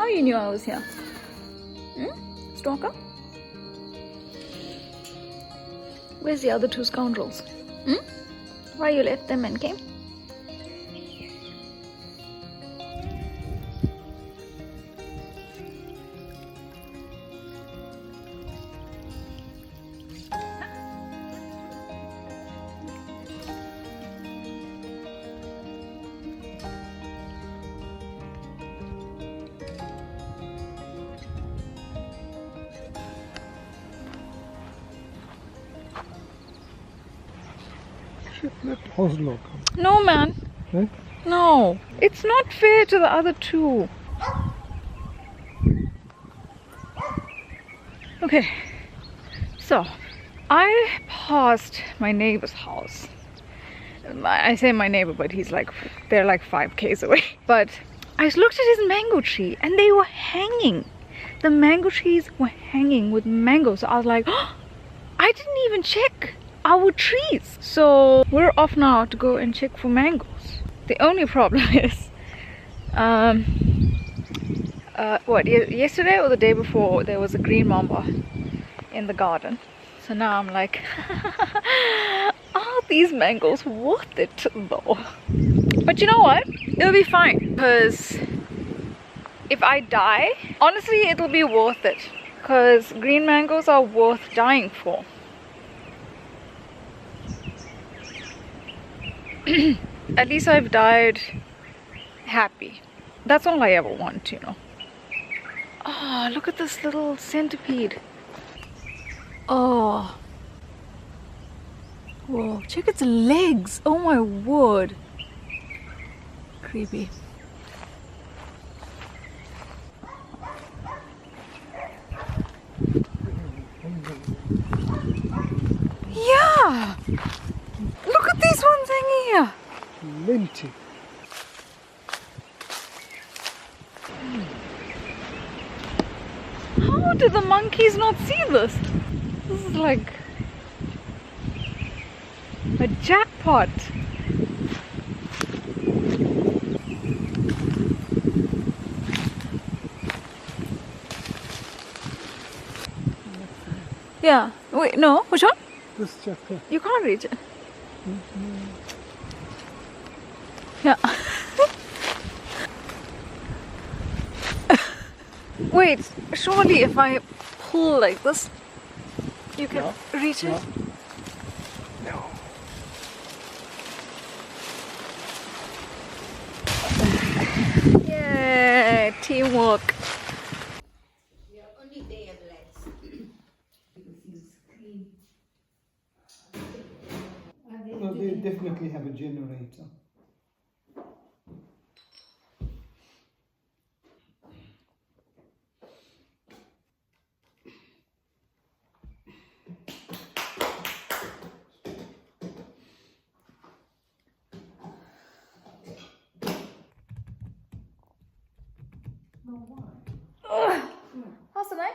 How you knew I was here? Stalker? Where's the other two scoundrels? Why you left them and came? Let Oslo come. No, man. Eh? No. It's not fair to the other two. Okay. So, I passed my neighbor's house. I say my neighbor, but they're like 5 k's away. But I looked at his mango tree and they were hanging. The mango trees were hanging with mangoes. So I was like, oh, I didn't even check our trees. So we're off now to go and check for mangoes. The only problem is yesterday or the day before there was a green mamba in the garden. So now I'm like, are these mangoes worth it though? But you know what, it'll be fine, because if I die, honestly it'll be worth it, because green mangoes are worth dying for. At least I've died happy. That's all I ever want, you know. Oh, look at this little centipede. Oh. Whoa, check its legs. Oh my word. Creepy. Yeah! Look at these ones hanging here. Minty. How did the monkeys not see this? This is like a jackpot. Yeah. Wait, no. Which one? This jackpot. You can't reach it. Yeah. Wait, surely if I pull like this, you can reach it? No. Yeah, teamwork. Well, they definitely have a generator. How's the knife?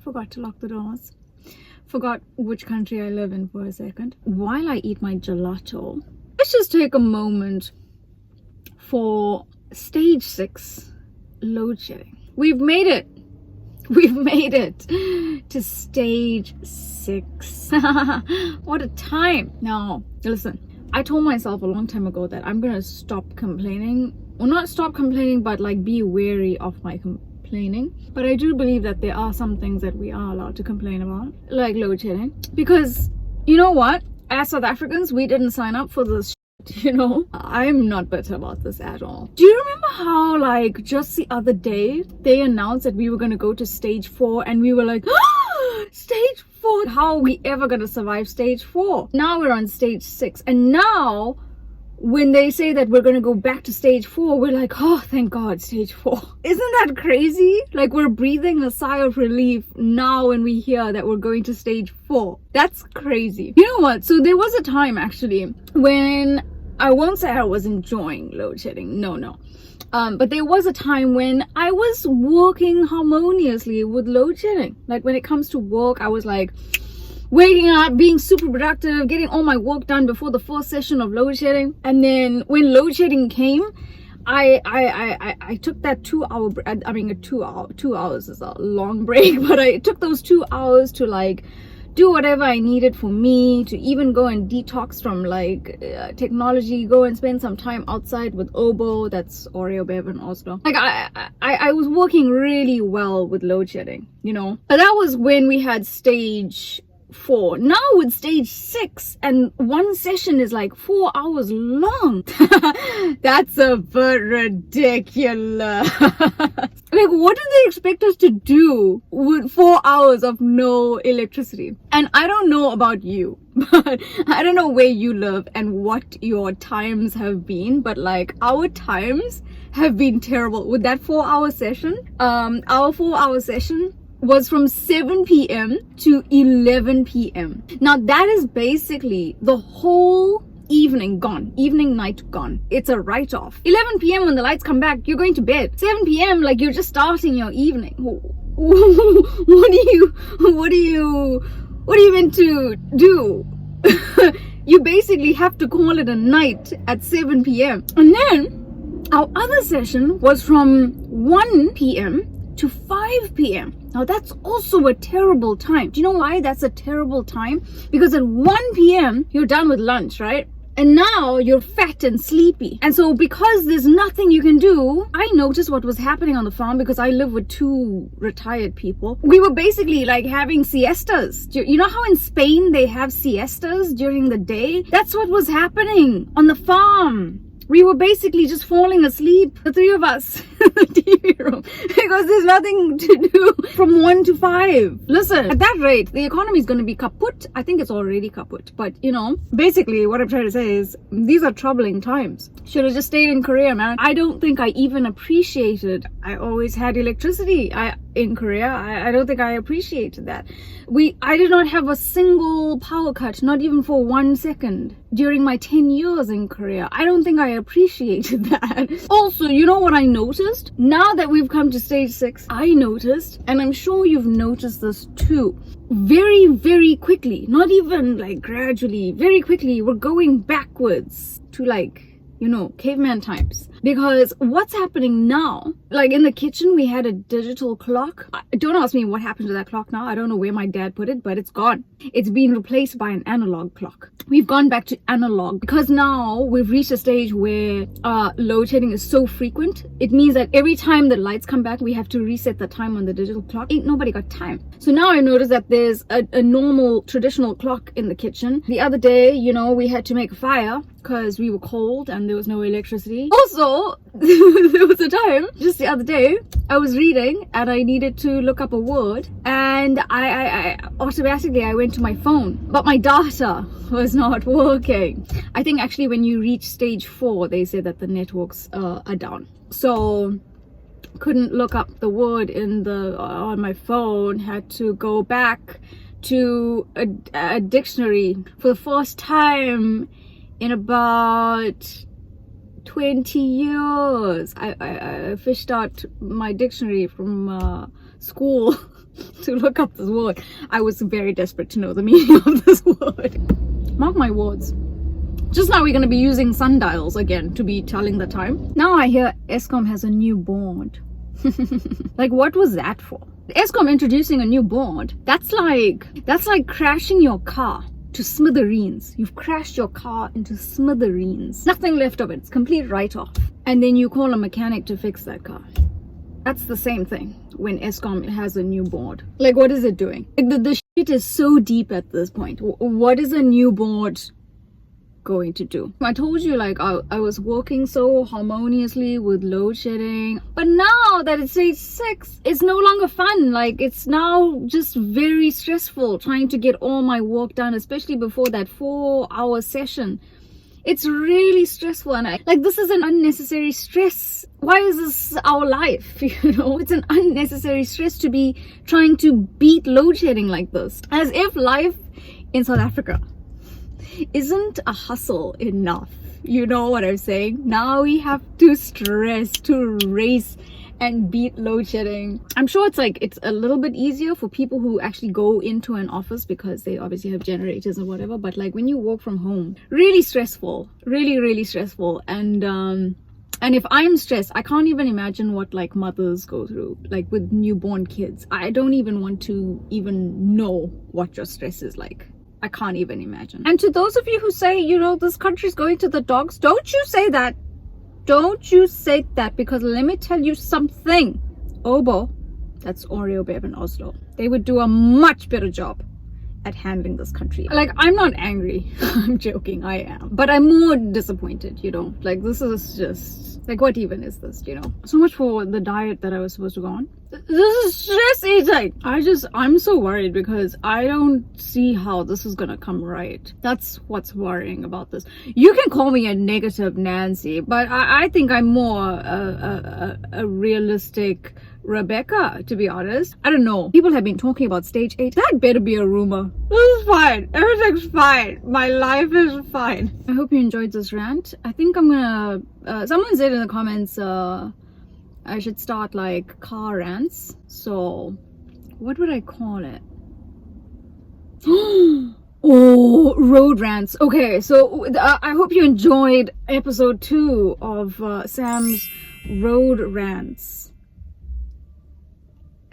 Forgot to lock the doors. Forgot which country I live in for a second. While I eat my gelato, let's just take a moment for stage 6 load shedding. We've made it. We've made it to stage 6. What a time. Now, listen, I told myself a long time ago that I'm gonna stop complaining. Well, not stop complaining, but like be wary of my complaining. But I do believe that there are some things that we are allowed to complain about, like load shedding, because you know what, as South Africans, we didn't sign up for this shit, you know. I'm not bitter about this at all. Do you remember how like just the other day they announced that we were going to go to stage 4 and we were like, stage 4, how are we ever going to survive stage 4? Now we're on stage 6 and now when they say that we're going to go back to stage 4, we're like, oh, thank God, stage 4. Isn't that crazy? Like, we're breathing a sigh of relief now when we hear that we're going to stage 4. That's crazy. You know what? So there was a time actually when I won't say I was enjoying load shedding. No. But there was a time when I was working harmoniously with load shedding. Like, when it comes to work, I was like waking up, being super productive, getting all my work done before the first session of load shedding. And then when load shedding came, I took that 2 hour, I mean, 2 hours is a long break, but I took those 2 hours to like do whatever I needed for me, to even go and detox from like technology, go and spend some time outside with Obo, that's Oreo Bev in Oslo. Like I was working really well with load shedding, you know. But that was when we had stage 4. Now with stage 6, and one session is like 4 hours long. That's a bit ridiculous. Like, what do they expect us to do with 4 hours of no electricity? And I don't know about you, but I don't know where you live and what your times have been, but like, our times have been terrible with that 4 hour session. Our 4 hour session was from 7 p.m. to 11 p.m. Now that is basically the whole evening gone, night gone. It's a write-off. 11 p.m. when the lights come back, you're going to bed. 7 p.m. like, you're just starting your evening. What are you meant to do? You basically have to call it a night at 7 p.m. And then our other session was from 1 p.m. to 5 p.m. Now that's also a terrible time. Do you know why that's a terrible time? Because at 1 p.m. you're done with lunch, right? And now you're fat and sleepy. And so because there's nothing you can do, I noticed what was happening on the farm because I live with 2 retired people. We were basically like having siestas. You know how in Spain they have siestas during the day? That's what was happening on the farm. We were basically just falling asleep, the 3 of us, in the TV room, because there's nothing to do from 1 to 5. Listen, at that rate, the economy is going to be kaput. I think it's already kaput. But, you know, basically what I'm trying to say is these are troubling times. Should have just stayed in Korea, man. I don't think I even appreciated. I always had electricity in Korea. I don't think I appreciated that. I did not have a single power cut, not even for 1 second during my 10 years in Korea. I don't think I appreciated that. Also, you know what I noticed? Now that we've come to stage 6, I noticed, and I'm sure you've noticed this too, very, very quickly, not even like gradually, very quickly, we're going backwards to like, you know, caveman times. Because what's happening now, like in the kitchen, we had a digital clock. Don't ask me what happened to that clock now. I don't know where my dad put it, but it's gone. It's been replaced by an analog clock. We've gone back to analog because now we've reached a stage where load shedding is so frequent. It means that every time the lights come back, we have to reset the time on the digital clock. Ain't nobody got time. So now I noticed that there's a normal traditional clock in the kitchen. The other day, you know, we had to make a fire because we were cold and there was no electricity. Also, there was a time just the other day I was reading and I needed to look up a word, and I automatically went to my phone, but my data was not working. I think actually when you reach stage 4, they say that the networks are down, so couldn't look up the word on my phone. Had to go back to a dictionary for the first time in about 20 years. I fished out my dictionary from school to look up this word. I was very desperate to know the meaning of this word. Mark my words. Just now we're going to be using sundials again to be telling the time. Now I hear Eskom has a new board. Like, what was that for? Eskom introducing a new board. That's like crashing your car to smithereens. You've crashed your car into smithereens. Nothing left of it. It's complete write-off. And then you call a mechanic to fix that car. That's the same thing when Eskom has a new board. Like, what is it doing? Like, the shit is so deep at this point. What is a new board going to do? I told you, like, I was working so harmoniously with load shedding, but now that it's stage 6, it's no longer fun. Like, it's now just very stressful trying to get all my work done, especially before that 4-hour session. It's really stressful, and this is an unnecessary stress. Why is this our life? It's an unnecessary stress to be trying to beat load shedding like this. As if life in South Africa isn't a hustle enough. You know what I'm saying? Now we have to stress, to race and beat load shedding. I'm sure it's a little bit easier for people who actually go into an office because they obviously have generators and whatever, but when you work from home, really stressful, really stressful. And if I'm stressed, I can't even imagine what mothers go through, with newborn kids. I don't even want to even know what your stress is like. I can't even imagine. And to those of you who say, this country's going to the dogs, don't you say that. Don't you say that, because let me tell you something. Obo, that's Oreo Babe in Oslo. They would do a much better job at handling this country. I'm not angry. I'm joking, I am. But I'm more disappointed, this is just, what even is this, So much for the diet that I was supposed to go on. This is stress eating. I'm so worried because I don't see how this is gonna come right. That's what's worrying about this. You can call me a negative Nancy, but I think I'm more a realistic Rebecca, to be honest. I don't know. People have been talking about stage 8. That better be a rumor. This is fine. Everything's fine. My life is fine. I hope you enjoyed this rant. I think I'm gonna... someone said in the comments I should start car rants. So what would I call it? Oh, road rants. Okay, so I hope you enjoyed episode 2 of Sam's road rants.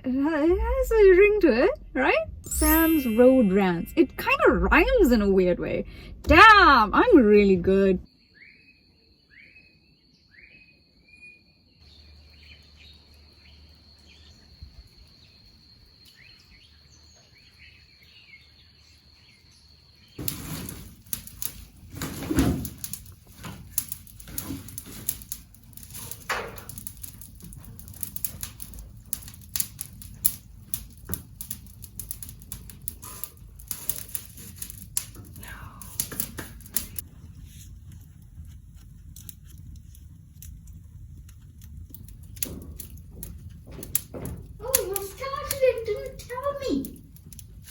It has a ring to it, right? Sam's road rants. It kind of rhymes in a weird way. Damn, I'm really good.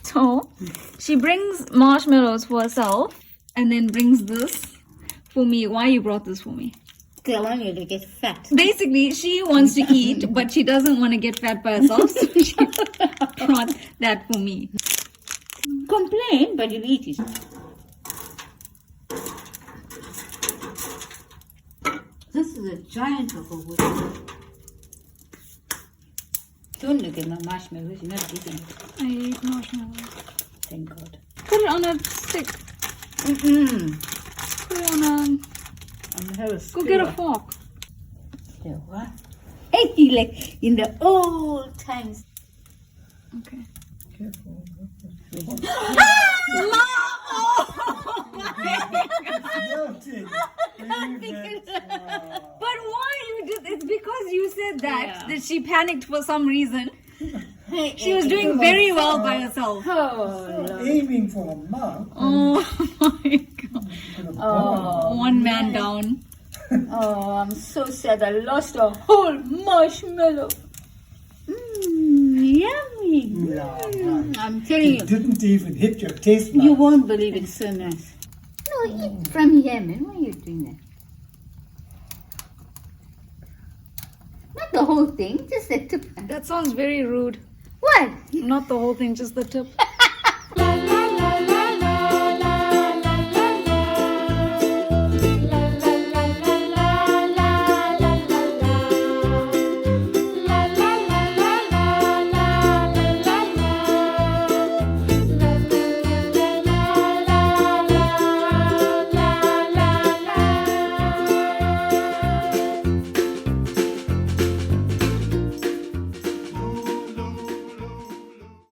So she brings marshmallows for herself and then brings this for me. Why you brought this for me? I want you to get fat. Basically, she wants to eat, but she doesn't want to get fat by herself, so she brought that for me. Complain, but you'll eat it. This is a giant of a wood. Don't look at my marshmallows, you're not eating it. I eat marshmallows. Thank God. Put it on a stick. Put it on a... Go get a fork. The what? Hey, like in the old times. Okay. Careful. But why you did? It's because you said that she panicked for some reason. She was doing very well by herself. Aiming for a mark. Oh my God. Oh, one man down. Oh, I'm so sad. I lost a whole marshmallow. Yummy. I'm telling you. It didn't even hit your taste buds. You won't believe it's so nice. No, eat from here, man. Why are you doing that? Not the whole thing, just the tip. That sounds very rude. What? Not the whole thing, just the tip.